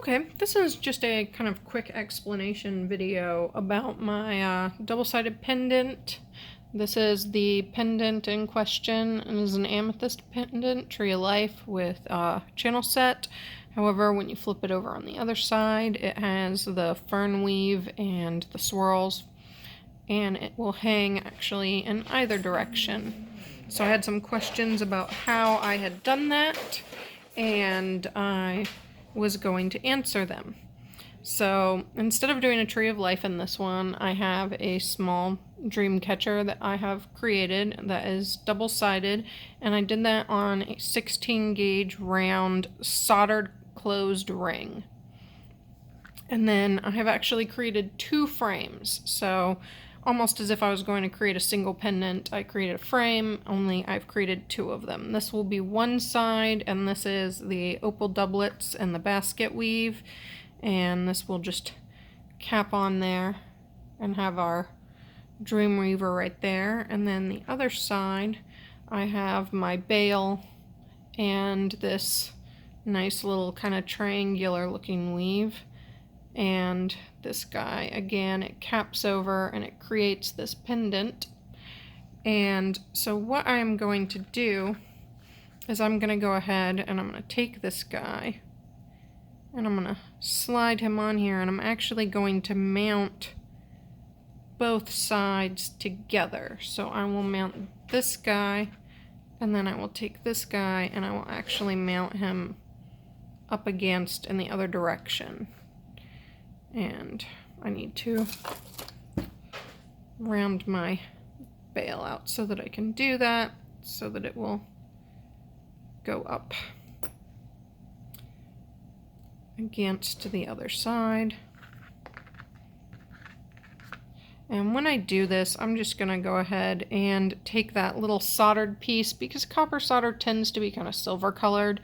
Okay, this is just a kind of quick explanation video about my double-sided pendant. This is the pendant in question, and is an amethyst pendant, Tree of Life, with channel set. However, when you flip it over on the other side, it has the fern weave and the swirls, and it will hang actually in either direction. So I had some questions about how I had done that, and I was going to answer them. So instead of doing a Tree of Life in this one, I have a small dream catcher that I have created that is double-sided, and I did that on a 16 gauge round soldered closed ring. And then I have actually created two frames, so almost as if I was going to create a single pendant, I created a frame, only I've created two of them. This will be one side, and this is the opal doublets and the basket weave, and this will just cap on there and have our dream weaver right there. And then the other side, I have my bail and this nice little kind of triangular looking weave. And this guy, again, it caps over and it creates this pendant. And so what I'm going to do is I'm going to go ahead and I'm going to take this guy and I'm going to slide him on here, and I'm actually going to mount both sides together. So I will mount this guy, and then I will take this guy and I will actually mount him up against in the other direction. And I need to round my bail out so that I can do that, so that it will go up against the other side. And when I do this, I'm just going to go ahead and take that little soldered piece, because copper solder tends to be kind of silver colored,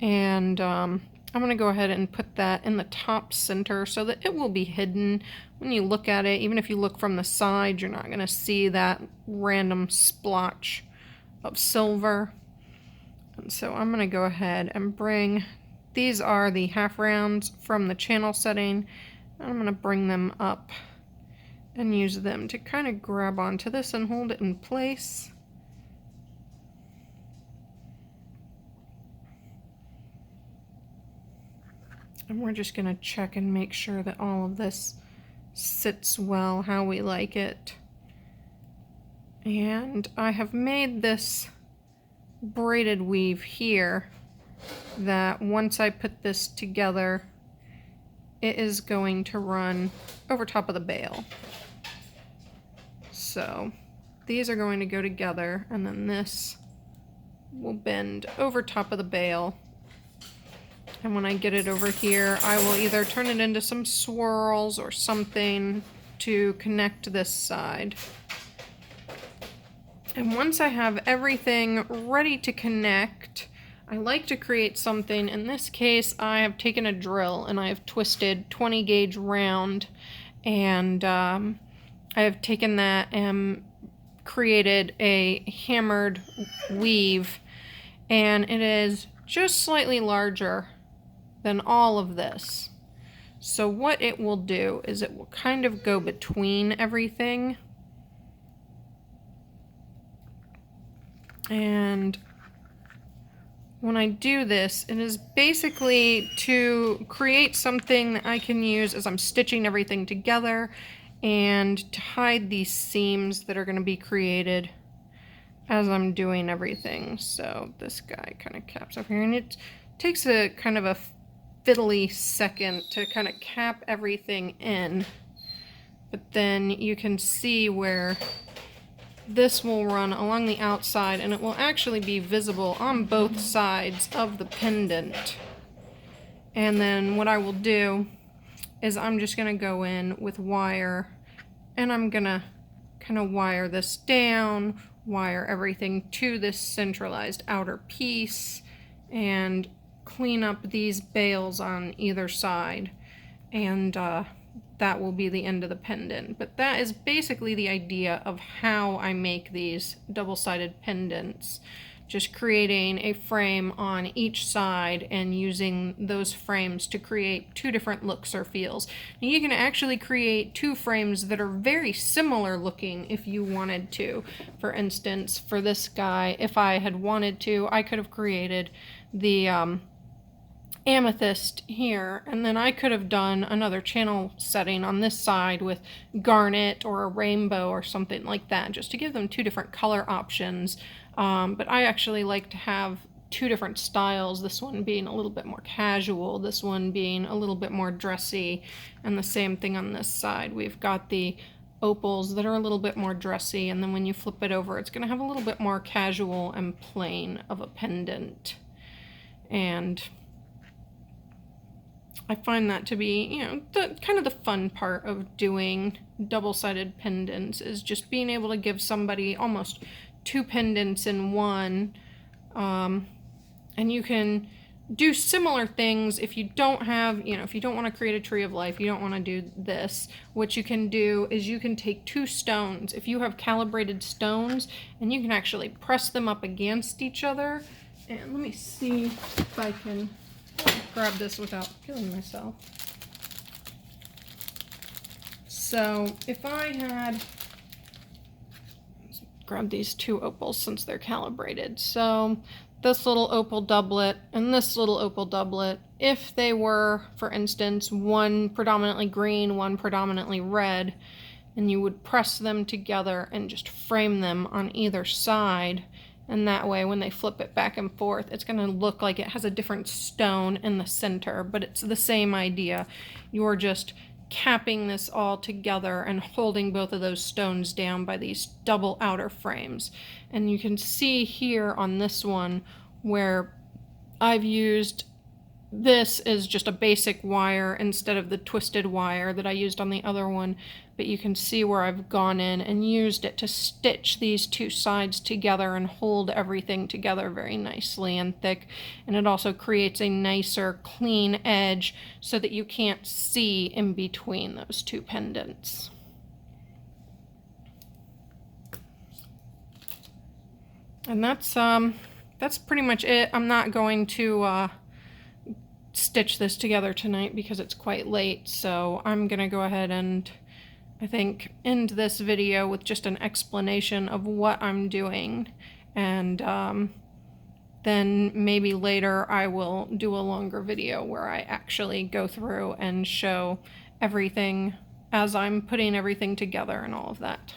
and I'm going to go ahead and put that in the top center so that it will be hidden. When you look at it, even if you look from the side, you're not going to see that random splotch of silver. And so I'm going to go ahead and bring, these are the half rounds from the channel setting, and I'm going to bring them up and use them to kind of grab onto this and hold it in place. And we're just going to check and make sure that all of this sits well how we like it. And I have made this braided weave here that once I put this together, it is going to run over top of the bail. So these are going to go together, and then this will bend over top of the bail. And when I get it over here, I will either turn it into some swirls or something to connect this side. And once I have everything ready to connect, I like to create something. In this case, I have taken a drill and I have twisted 20 gauge round, and I have taken that and created a hammered weave, and it is just slightly larger than all of this. So what it will do is it will kind of go between everything. And when I do this, it is basically to create something that I can use as I'm stitching everything together, and to hide these seams that are going to be created as I'm doing everything. So this guy kind of caps up here, and it takes a kind of a fiddly second to kind of cap everything in, but then you can see where this will run along the outside, and it will actually be visible on both sides of the pendant. And then what I will do is I'm just going to go in with wire, and I'm going to kind of wire this down, wire everything to this centralized outer piece, and clean up these bails on either side, and that will be the end of the pendant. But that is basically the idea of how I make these double-sided pendants. just creating a frame on each side and using those frames to create two different looks or feels. And you can actually create two frames that are very similar looking if you wanted to. For instance, for this guy, if I had wanted to, I could have created the amethyst here, and then I could have done another channel setting on this side with garnet or a rainbow or something like that, just to give them two different color options. But I actually like to have two different styles, this one being a little bit more casual, this one being a little bit more dressy, and the same thing on this side. We've got the opals that are a little bit more dressy, and then when you flip it over, it's going to have a little bit more casual and plain of a pendant. And I find that to be, you know, the kind of the fun part of doing double-sided pendants, is just being able to give somebody almost two pendants in one. And you can do similar things if you don't have, you know, if you don't want to create a tree of life, you don't want to do this. What you can do is you can take two stones, if you have calibrated stones, and you can actually press them up against each other. And let me see if I can grab this without killing myself. So if I had, let's grab these two opals since they're calibrated. So this little opal doublet and this little opal doublet, if they were, for instance, one predominantly green, one predominantly red, and you would press them together and just frame them on either side, and that way when they flip it back and forth, it's going to look like it has a different stone in the center, but it's the same idea. You're just capping this all together and holding both of those stones down by these double outer frames. And you can see here on this one where I've used, this is just a basic wire instead of the twisted wire that I used on the other one, but you can see where I've gone in and used it to stitch these two sides together and hold everything together very nicely and thick. And it also creates a nicer clean edge so that you can't see in between those two pendants. And that's pretty much it. I'm not going to stitch this together tonight because it's quite late, so I'm gonna go ahead and I think end this video with just an explanation of what I'm doing, and then maybe later I will do a longer video where I actually go through and show everything as I'm putting everything together and all of that.